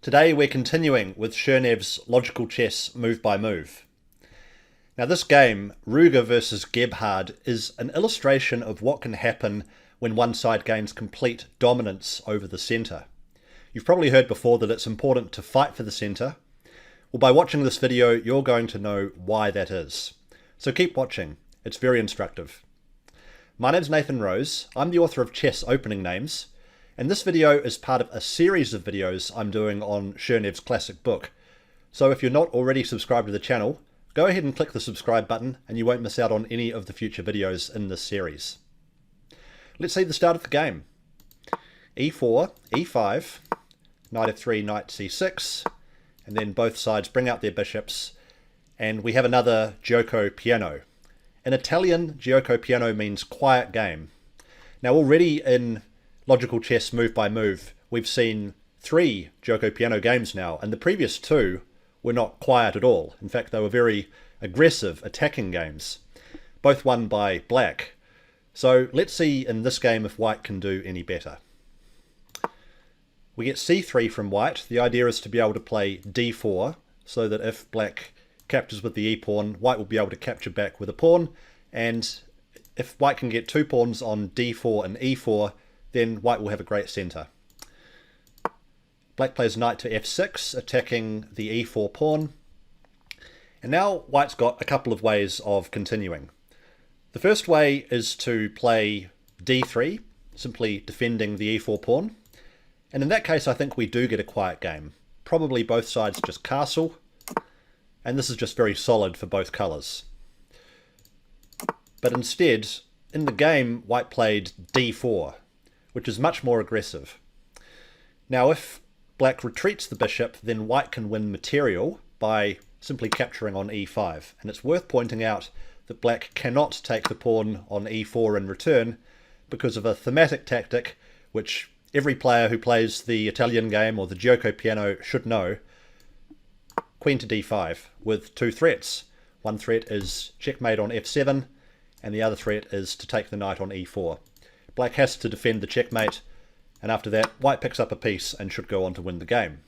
Today we're continuing with Chernev's logical chess move by move. Now this game, Ruger versus Gebhard, is an illustration of what can happen when one side gains complete dominance over the centre. You've probably heard before that it's important to fight for the centre. Well, by watching this video you're going to know why that is. So keep watching, it's very instructive. My name's Nathan Rose, I'm the author of Chess Opening Names, and this video is part of a series of videos I'm doing on Chernev's classic book. So if you're not already subscribed to the channel, go ahead and click the subscribe button and you won't miss out on any of the future videos in this series. Let's see the start of the game. e4, e5, knight f3, knight c6, and then both sides bring out their bishops, and we have another gioco piano. In Italian, gioco piano means quiet game. Now already in logical chess move by move, we've seen 3 gioco piano games now, and the previous 2 were not quiet at all. In fact, they were very aggressive, attacking games, both won by black. So let's see in this game if white can do any better. We get c3 from white. The idea is to be able to play d4, so that if black captures with the e-pawn, white will be able to capture back with a pawn, and if white can get 2 pawns on d4 and e4, then white will have a great centre. Black plays knight to f6, attacking the e4 pawn. And now white's got a couple of ways of continuing. The first way is to play d3, simply defending the e4 pawn. And in that case I think we do get a quiet game. Probably both sides just castle, and this is just very solid for both colours. But instead, in the game, white played d4, which is much more aggressive. Now if black retreats the bishop, then white can win material by simply capturing on e5. And it's worth pointing out that black cannot take the pawn on e4 in return because of a thematic tactic which every player who plays the Italian game or the gioco piano should know. Queen to d5 with 2 threats. One threat is checkmate on f7, and the other threat is to take the knight on e4. Black has to defend the checkmate, and after that white picks up a piece and should go on to win the game.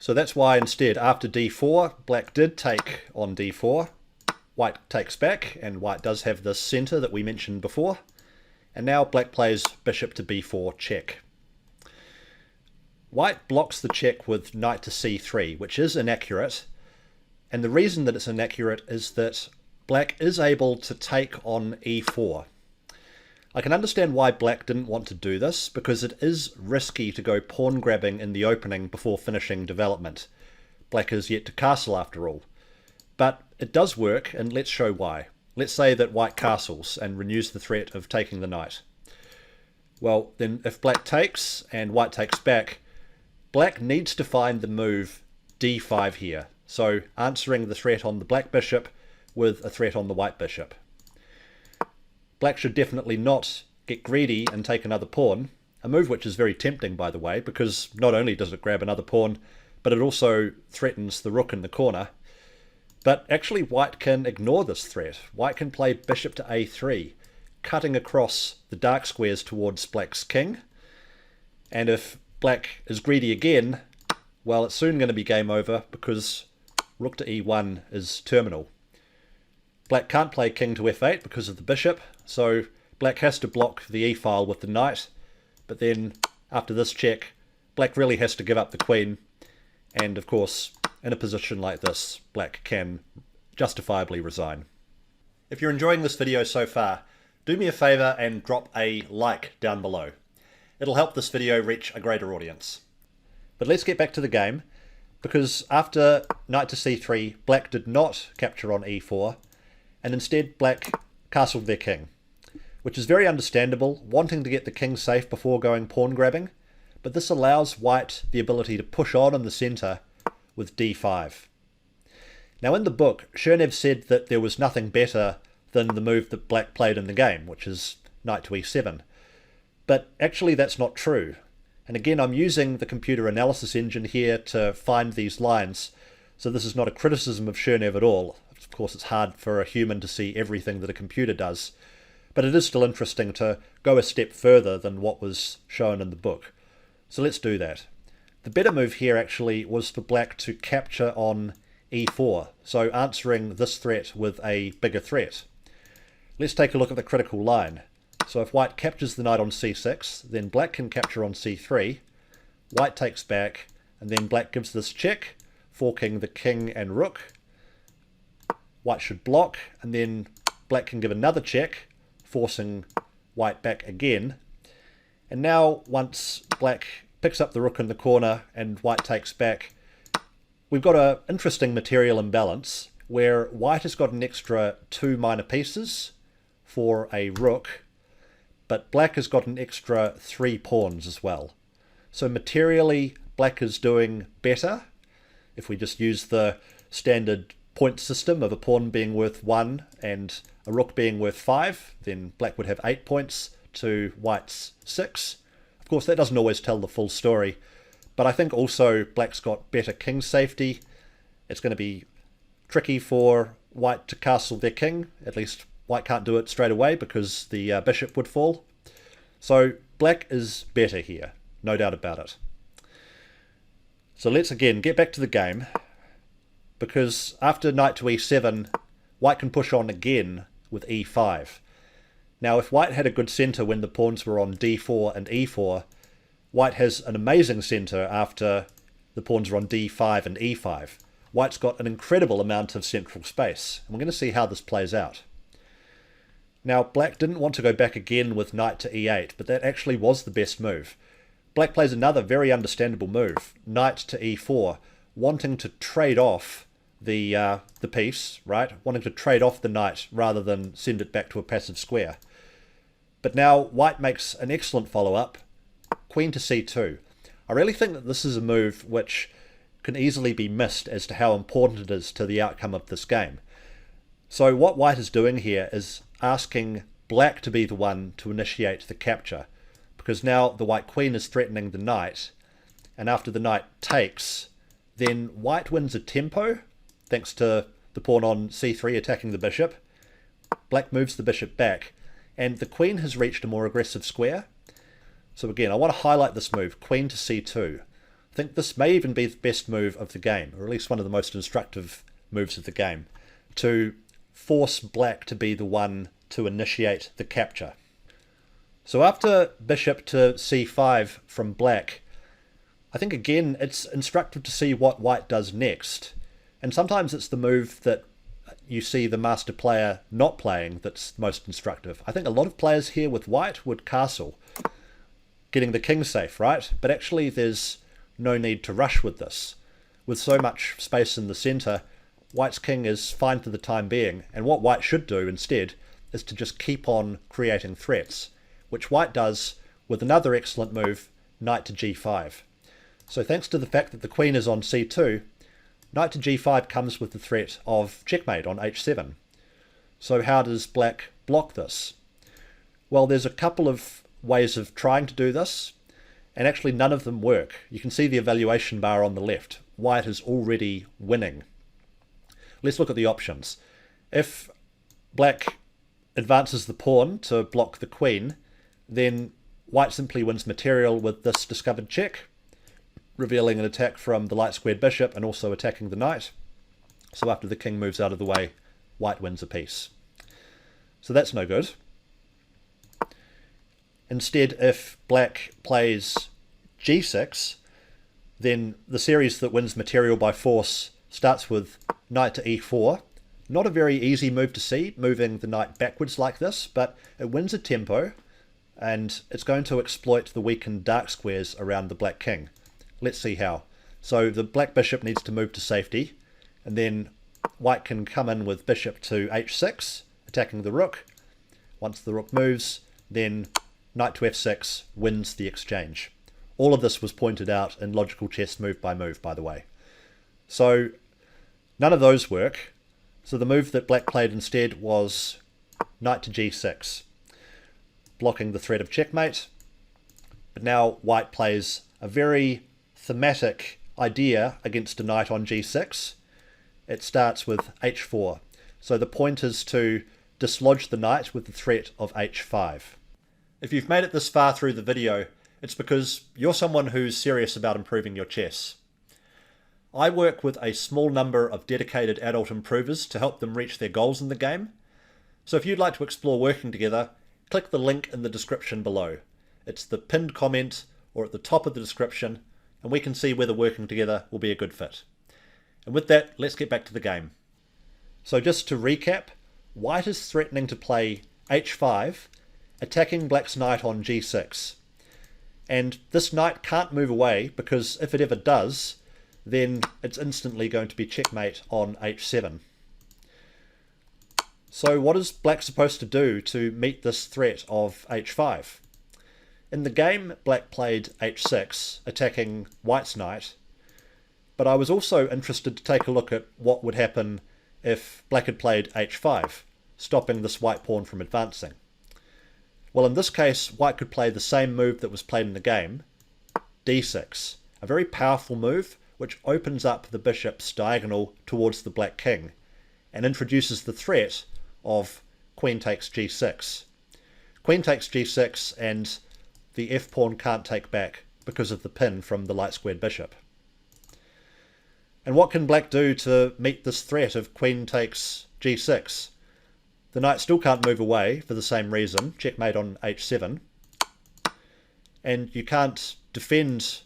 So that's why instead after d4 black did take on d4, white takes back, and white does have this centre that we mentioned before, and now black plays bishop to b4 check. White blocks the check with knight to c3, which is inaccurate, and the reason that it's inaccurate is that black is able to take on e4. I can understand why black didn't want to do this, because it is risky to go pawn grabbing in the opening before finishing development. Black is yet to castle after all. But it does work, and let's show why. Let's say that white castles and renews the threat of taking the knight. Well, then if black takes and white takes back, black needs to find the move d5 here, so answering the threat on the black bishop with a threat on the white bishop. Black should definitely not get greedy and take another pawn, a move which is very tempting by the way, because not only does it grab another pawn, but it also threatens the rook in the corner. But actually white can ignore this threat. White can play bishop to a3, cutting across the dark squares towards black's king, and if black is greedy again, well, it's soon going to be game over because rook to e1 is terminal. Black can't play king to f8 because of the bishop, so black has to block the e-file with the knight, but then after this check, black really has to give up the queen, and of course, in a position like this, black can justifiably resign. If you're enjoying this video so far, do me a favour and drop a like down below. It'll help this video reach a greater audience. But let's get back to the game, because after knight to c3, black did not capture on e4, and instead black castled their king, which is very understandable, wanting to get the king safe before going pawn grabbing, but this allows white the ability to push on in the centre with d5. Now in the book, Chernev said that there was nothing better than the move that black played in the game, which is knight to e7. But actually that's not true. And again, I'm using the computer analysis engine here to find these lines, so this is not a criticism of Chernev at all. Of course, it's hard for a human to see everything that a computer does, but it is still interesting to go a step further than what was shown in the book. So let's do that. The better move here actually was for black to capture on e4, so answering this threat with a bigger threat. Let's take a look at the critical line. So if white captures the knight on c6, then black can capture on c3, white takes back, and then black gives this check, forking the king and rook. White should block, and then black can give another check, forcing white back again. And now once black picks up the rook in the corner and white takes back, we've got an interesting material imbalance where white has got an extra 2 minor pieces for a rook, but black has got an extra 3 pawns as well. So materially, black is doing better. If we just use the standard point system of a pawn being worth 1 and a rook being worth 5, then black would have 8 points to white's 6. Of course, that doesn't always tell the full story, but I think also black's got better king safety. It's going to be tricky for white to castle their king. At least white can't do it straight away because the bishop would fall. So black is better here, no doubt about it. So let's again get back to the game, because after knight to e7, white can push on again with e5. Now if white had a good centre when the pawns were on d4 and e4, white has an amazing centre after the pawns are on d5 and e5. White's got an incredible amount of central space, and we're going to see how this plays out. Now black didn't want to go back again with knight to e8, but that actually was the best move. Black plays another very understandable move, knight to e4, wanting to trade off the piece, right? Wanting to trade off the knight rather than send it back to a passive square. But now white makes an excellent follow-up, queen to c2. I really think that this is a move which can easily be missed as to how important it is to the outcome of this game. So what white is doing here is asking black to be the one to initiate the capture, because now the white queen is threatening the knight, and after the knight takes, then white wins a tempo, thanks to the pawn on c3 attacking the bishop. Black moves the bishop back, and the queen has reached a more aggressive square. So again, I want to highlight this move, queen to c2. I think this may even be the best move of the game, or at least one of the most instructive moves of the game, to force black to be the one to initiate the capture. So after bishop to c5 from black, I think again it's instructive to see what white does next. And sometimes it's the move that you see the master player not playing that's most instructive. I think a lot of players here with white would castle, getting the king safe, right? But actually there's no need to rush with this. With so much space in the centre, white's king is fine for the time being, and what white should do instead is to just keep on creating threats, which white does with another excellent move, knight to g5. So thanks to the fact that the queen is on c2, knight to g5 comes with the threat of checkmate on h7. So how does black block this? Well, there's a couple of ways of trying to do this, and actually none of them work. You can see the evaluation bar on the left. White is already winning. Let's look at the options. If black advances the pawn to block the queen, then white simply wins material with this discovered check, revealing an attack from the light squared bishop and also attacking the knight. So after the king moves out of the way, white wins a piece. So that's no good. Instead, if black plays g6, then the series that wins material by force starts with knight to e4. Not a very easy move to see, moving the knight backwards like this, but it wins a tempo, and it's going to exploit the weakened dark squares around the black king. Let's see how. So the black bishop needs to move to safety, and then white can come in with bishop to h6, attacking the rook. Once the rook moves, then knight to f6 wins the exchange. All of this was pointed out in logical chess move by move, by the way. So none of those work. So the move that black played instead was knight to g6, blocking the threat of checkmate. But now white plays a very thematic idea against a knight on g6. It starts with h4. So the point is to dislodge the knight with the threat of h5. If you've made it this far through the video, it's because you're someone who's serious about improving your chess. I work with a small number of dedicated adult improvers to help them reach their goals in the game. So if you'd like to explore working together, click the link in the description below. It's the pinned comment or at the top of the description, and we can see whether working together will be a good fit. And with that, let's get back to the game. So just to recap, white is threatening to play h5, attacking black's knight on g6. And this knight can't move away because if it ever does, then it's instantly going to be checkmate on h7. So what is black supposed to do to meet this threat of h5? In the game, black played h6, attacking white's knight, but I was also interested to take a look at what would happen if black had played h5, stopping this white pawn from advancing. Well, in this case, white could play the same move that was played in the game, d6, a very powerful move which opens up the bishop's diagonal towards the black king and introduces the threat of queen takes g6. Queen takes g6 and the f-pawn can't take back because of the pin from the light-squared bishop. And what can black do to meet this threat of queen takes g6? The knight still can't move away for the same reason, checkmate on h7. And you can't defend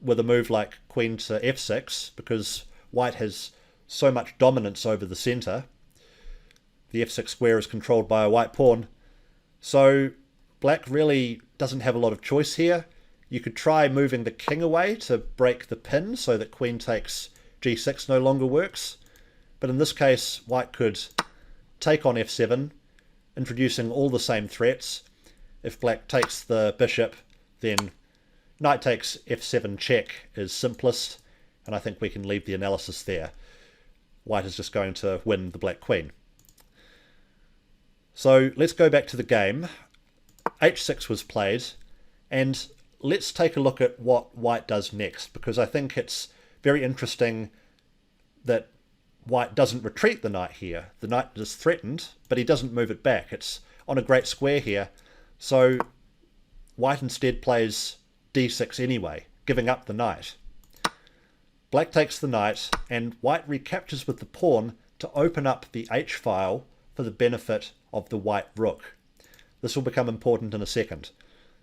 with a move like queen to f6 because white has so much dominance over the centre. The f6 square is controlled by a white pawn. So black really doesn't have a lot of choice here. You could try moving the king away to break the pin so that queen takes g6 no longer works. But in this case, white could take on f7, introducing all the same threats. If black takes the bishop, then knight takes f7 check is simplest, and I think we can leave the analysis there. White is just going to win the black queen. So let's go back to the game. h6 was played, and let's take a look at what white does next, because I think it's very interesting that white doesn't retreat the knight here. The knight is threatened, but he doesn't move it back. It's on a great square here, so white instead plays d6 anyway, giving up the knight. Black takes the knight, and white recaptures with the pawn to open up the h-file for the benefit of the white rook. This will become important in a second.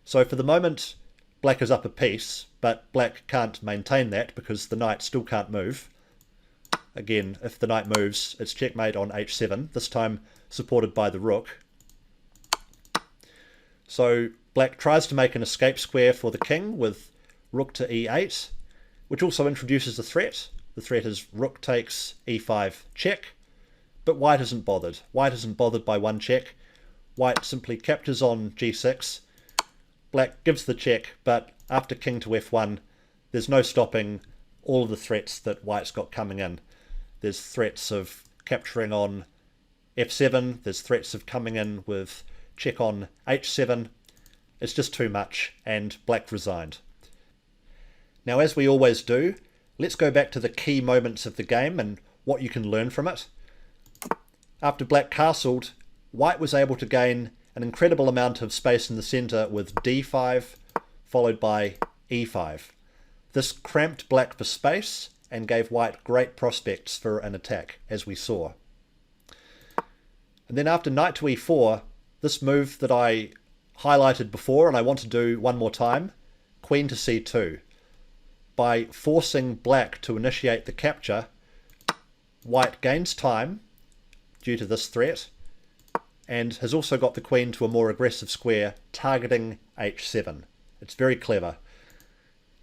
So for the moment, black is up a piece, but black can't maintain that because the knight still can't move. Again, if the knight moves, it's checkmate on h7, this time supported by the rook. So black tries to make an escape square for the king with rook to e8, which also introduces a threat. The threat is rook takes e5 check, but white isn't bothered. White isn't bothered by one check. White simply captures on g6. Black gives the check, but after king to f1, there's no stopping all of the threats that white's got coming in. There's threats of capturing on f7, there's threats of coming in with check on h7. It's just too much, and black resigned. Now, as we always do, let's go back to the key moments of the game and what you can learn from it. After black castled, white was able to gain an incredible amount of space in the centre with d5, followed by e5. This cramped black for space and gave white great prospects for an attack, as we saw. And then after knight to e4, this move that I highlighted before and I want to do one more time, queen to c2. By forcing black to initiate the capture, white gains time due to this threat, and has also got the queen to a more aggressive square targeting h7. It's very clever.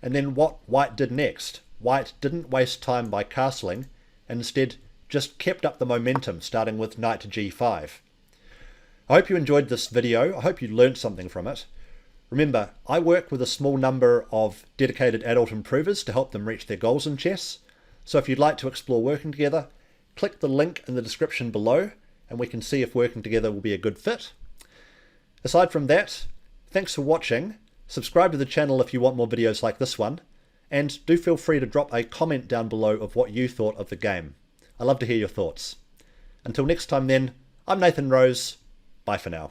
And then what white did next? White didn't waste time by castling, and instead just kept up the momentum, starting with knight to g5. I hope you enjoyed this video. I hope you learned something from it. Remember, I work with a small number of dedicated adult improvers to help them reach their goals in chess. So if you'd like to explore working together, click the link in the description below, and we can see if working together will be a good fit. Aside from that, thanks for watching. Subscribe to the channel if you want more videos like this one, and do feel free to drop a comment down below of what you thought of the game. I love to hear your thoughts. Until next time then, I'm Nathan Rose. Bye for now.